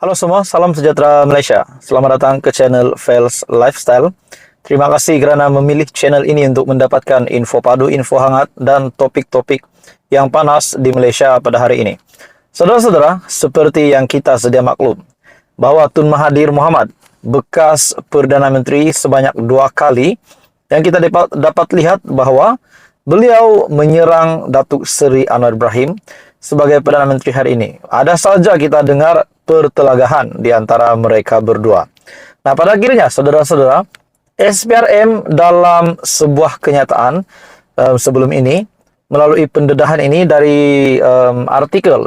Halo semua, salam sejahtera Malaysia. Selamat datang ke channel Fels Lifestyle. Terima kasih kerana memilih channel ini untuk mendapatkan info padu, info hangat dan topik-topik yang panas di Malaysia pada hari ini. Saudara-saudara, seperti yang kita sedia maklum, bahawa Tun Mahathir Mohamad, bekas Perdana Menteri sebanyak 2 kali, yang kita dapat lihat bahawa beliau menyerang Datuk Seri Anwar Ibrahim sebagai Perdana Menteri hari ini. Ada saja kita dengar pertelagahan di antara mereka berdua. Nah, pada akhirnya, saudara-saudara, SPRM dalam sebuah kenyataan sebelum ini, melalui pendedahan ini dari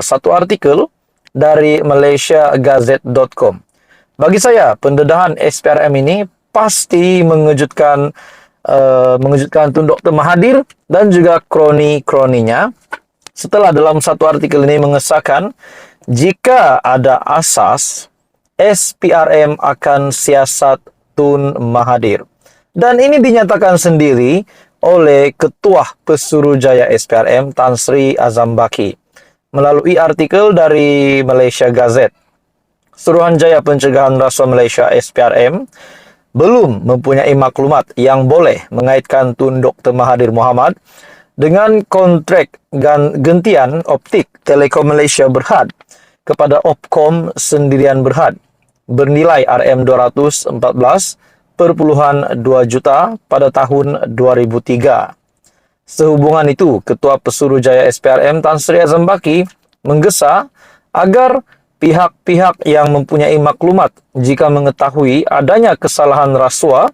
satu artikel dari malaysiagazette.com. Bagi saya, pendedahan SPRM ini pasti mengejutkan Tun Dr. Mahathir dan juga kroni-kroninya, setelah dalam satu artikel ini mengesahkan jika ada asas SPRM akan siasat Tun Mahathir. Dan ini dinyatakan sendiri oleh Ketua Pesuruhjaya SPRM Tan Sri Azam Baki melalui artikel dari Malaysia Gazette. Suruhanjaya Pencegahan Rasuah Malaysia SPRM belum mempunyai maklumat yang boleh mengaitkan Tun Dr. Mahathir Mohamad dengan kontrak gentian optik Telekom Malaysia Berhad kepada Opkom Sendirian Berhad bernilai RM214.2 juta pada tahun 2003. Sehubungan itu, Ketua Pesuruhjaya SPRM Tan Sri Azam Baki menggesa agar pihak-pihak yang mempunyai maklumat jika mengetahui adanya kesalahan rasuah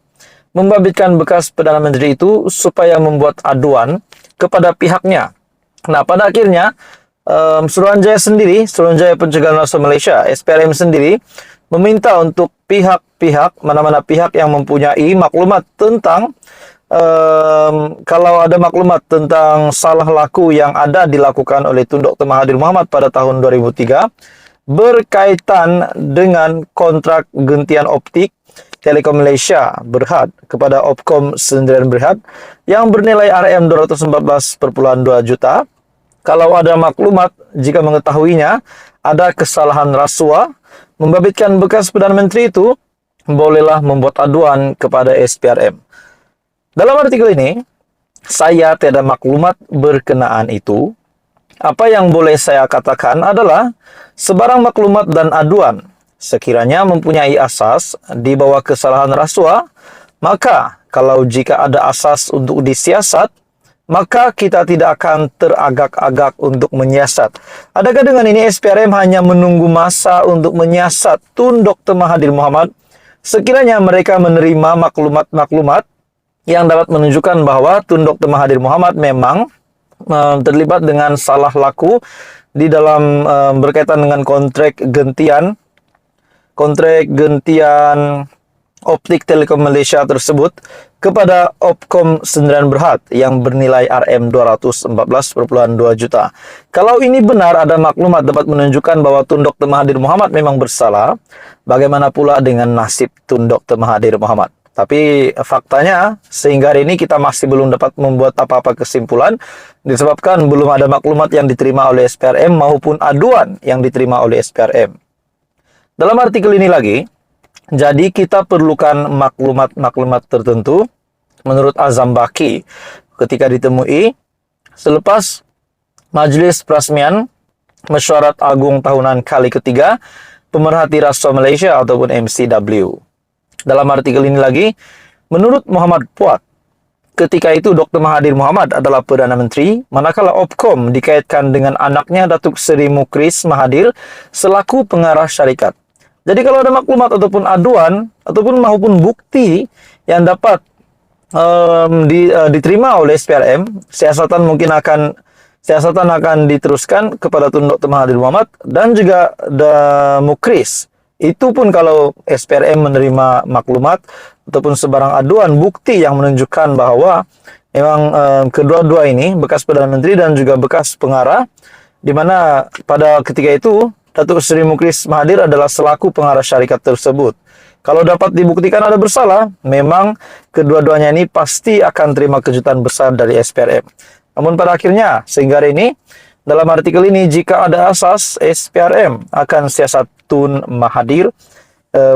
membabitkan bekas Perdana Menteri itu supaya membuat aduan kepada pihaknya. Nah, pada akhirnya Suruhanjaya Pencegahan Rasuah Malaysia SPRM sendiri meminta untuk pihak-pihak, mana-mana pihak yang mempunyai maklumat tentang kalau ada maklumat tentang salah laku yang ada dilakukan oleh Tun Dr. Mahathir Mohamad pada tahun 2003 berkaitan dengan kontrak gentian optik Telekom Malaysia Berhad kepada Opkom Sendirian Berhad yang bernilai RM214.2 juta. Kalau ada maklumat jika mengetahuinya ada kesalahan rasuah membabitkan bekas Perdana Menteri itu, bolehlah membuat aduan kepada SPRM. Dalam artikel ini, saya tiada maklumat berkenaan itu. Apa yang boleh saya katakan adalah sebarang maklumat dan aduan sekiranya mempunyai asas di bawah kesalahan rasuah, maka kalau jika ada asas untuk disiasat, maka kita tidak akan teragak-agak untuk menyiasat. Adakah dengan ini SPRM hanya menunggu masa untuk menyiasat Tun Dr. Mahathir Mohamad? Sekiranya mereka menerima maklumat-maklumat yang dapat menunjukkan bahwa Tun Dr. Mahathir Mohamad memang terlibat dengan salah laku di dalam berkaitan dengan kontrak gentian optik Telekom Malaysia tersebut kepada Opkom Sendirian Berhad yang bernilai RM214.2 juta. Kalau ini benar ada maklumat dapat menunjukkan bahwa Tun Dr. Mahathir Mohamad memang bersalah, bagaimana pula dengan nasib Tun Dr. Mahathir Mohamad? Tapi faktanya sehingga hari ini kita masih belum dapat membuat apa-apa kesimpulan disebabkan belum ada maklumat yang diterima oleh SPRM maupun aduan yang diterima oleh SPRM. Dalam artikel ini lagi, jadi kita perlukan maklumat-maklumat tertentu menurut Azam Baki ketika ditemui selepas Majlis Perasmian Mesyuarat Agung Tahunan kali ketiga Pemerhati Rasuah Malaysia ataupun MCW. Dalam artikel ini lagi, menurut Muhammad Puat, ketika itu Dr. Mahathir Mohamad adalah Perdana Menteri, manakala Opkom dikaitkan dengan anaknya Datuk Seri Mukris Mahathir selaku pengarah syarikat. Jadi kalau ada maklumat ataupun aduan ataupun maupun bukti yang dapat diterima oleh SPRM, siasatan akan diteruskan kepada Tun Dr. Mahathir Mohamad dan juga Mukris. Itu pun kalau SPRM menerima maklumat ataupun sebarang aduan bukti yang menunjukkan bahwa memang kedua-dua ini bekas Perdana Menteri dan juga bekas pengarah, di mana pada ketika itu Datuk Seri Mukris Mahathir adalah selaku pengarah syarikat tersebut. Kalau dapat dibuktikan ada bersalah, memang kedua-duanya ini pasti akan terima kejutan besar dari SPRM. Namun pada akhirnya, sehingga hari ini, Dalam artikel ini, jika ada asas SPRM akan siasat Tun Mahathir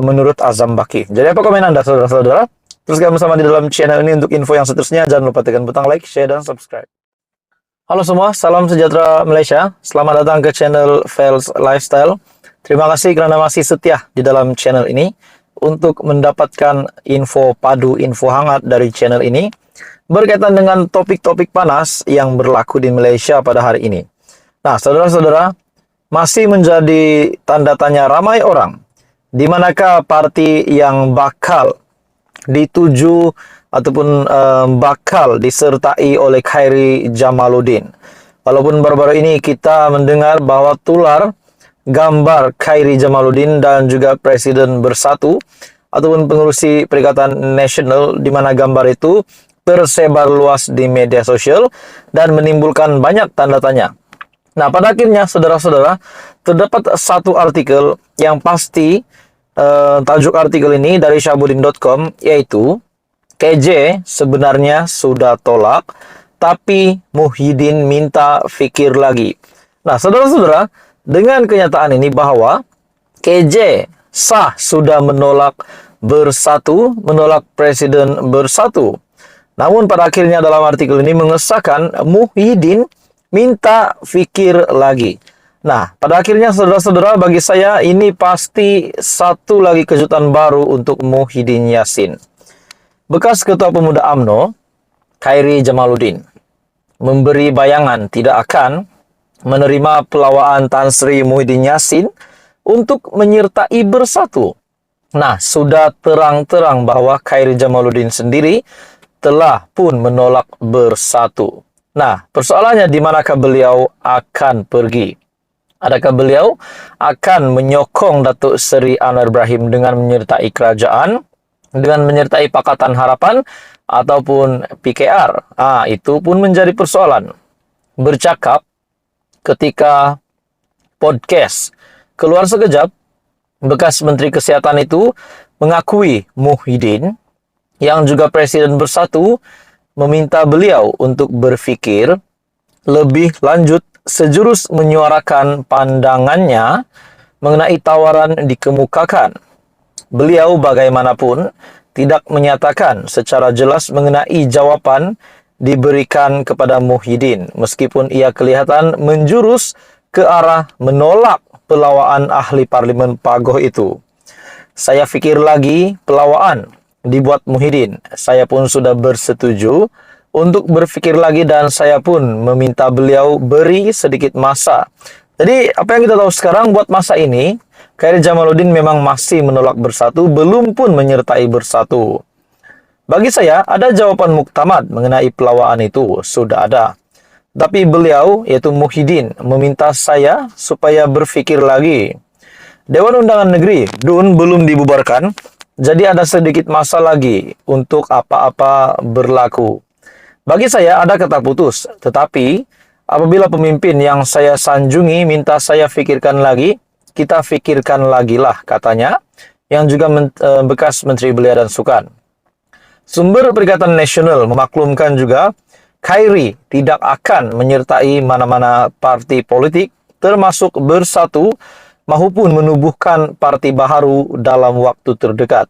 menurut Azam Baki. Jadi apa komen Anda saudara-saudara? Teruskan bersama di dalam channel ini untuk info yang seterusnya. Jangan lupa tekan butang like, share, dan subscribe. Halo semua, salam sejahtera Malaysia. Selamat datang ke channel Fels Lifestyle. Terima kasih karena masih setia di dalam channel ini. Untuk mendapatkan info padu, info hangat dari channel ini berkaitan dengan topik-topik panas yang berlaku di Malaysia pada hari ini. Nah, saudara-saudara, masih menjadi tanda tanya ramai orang di manakah parti yang bakal dituju ataupun bakal disertai oleh Khairy Jamaluddin. Walaupun baru-baru ini kita mendengar bahwa tular gambar Khairy Jamaluddin dan juga Presiden Bersatu ataupun pengurusi Perikatan Nasional, di mana gambar itu tersebar luas di media sosial dan menimbulkan banyak tanda tanya. Nah, pada akhirnya saudara-saudara, terdapat satu artikel yang pasti tajuk artikel ini dari syahbudin.com, yaitu KJ sebenarnya sudah tolak tapi Muhyiddin minta fikir lagi. Nah, saudara-saudara, dengan kenyataan ini bahwa KJ sah sudah menolak Bersatu, menolak Presiden Bersatu. Namun pada akhirnya dalam artikel ini mengesahkan Muhyiddin minta fikir lagi. Nah, pada akhirnya saudara-saudara, bagi saya ini pasti satu lagi kejutan baru untuk Muhyiddin Yassin. Bekas Ketua Pemuda UMNO, Khairy Jamaluddin, memberi bayangan tidak akan menerima pelawaan Tan Sri Muhyiddin Yassin untuk menyertai Bersatu. Nah, sudah terang-terang bahwa Khairy Jamaluddin sendiri telah pun menolak Bersatu. Nah, persoalannya di manakah beliau akan pergi? Adakah beliau akan menyokong Datuk Seri Anwar Ibrahim dengan menyertai kerajaan, dengan menyertai Pakatan Harapan, ataupun PKR? Itu pun menjadi persoalan. Bercakap ketika podcast Keluar Sekejap, bekas Menteri Kesihatan itu mengakui Muhyiddin, yang juga Presiden Bersatu, meminta beliau untuk berfikir lebih lanjut sejurus menyuarakan pandangannya mengenai tawaran dikemukakan. Beliau bagaimanapun tidak menyatakan secara jelas mengenai jawaban diberikan kepada Muhyiddin, meskipun ia kelihatan menjurus ke arah menolak pelawaan ahli parlimen Pagoh itu. Saya fikir lagi pelawaan dibuat Muhyiddin. Saya pun sudah bersetuju untuk berfikir lagi dan saya pun meminta beliau beri sedikit masa. Jadi apa yang kita tahu sekarang, buat masa ini Khairy Jamaluddin memang masih menolak Bersatu, belum pun menyertai Bersatu. Bagi saya, ada jawaban muktamad mengenai pelawaan itu, sudah ada. Tapi beliau, yaitu Muhyiddin, meminta saya supaya berfikir lagi. Dewan Undangan Negeri, DUN, belum dibubarkan, jadi ada sedikit masa lagi untuk apa-apa berlaku. Bagi saya, ada kata putus. Tetapi, apabila pemimpin yang saya sanjungi minta saya fikirkan lagi, kita fikirkan lagi lah, katanya, yang juga bekas Menteri Belia dan Sukan. Sumber Perikatan Nasional memaklumkan juga Khairy tidak akan menyertai mana-mana parti politik termasuk Bersatu maupun menubuhkan parti baru dalam waktu terdekat.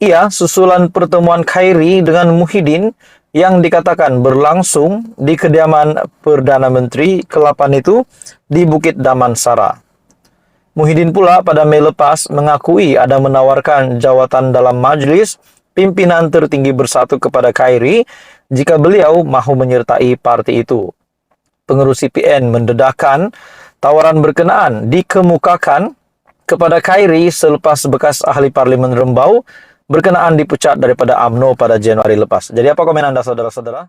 Ia susulan pertemuan Khairy dengan Muhyiddin yang dikatakan berlangsung di kediaman Perdana Menteri ke-8 itu di Bukit Damansara. Muhyiddin pula pada Mei lepas mengakui ada menawarkan jawatan dalam majlis pimpinan tertinggi Bersatu kepada Khairy jika beliau mahu menyertai parti itu. Pengurus CPN mendedahkan tawaran berkenaan dikemukakan kepada Khairy selepas bekas ahli parlimen Rembau berkenaan dipecat daripada UMNO pada Januari lepas. Jadi apa komen Anda saudara-saudara?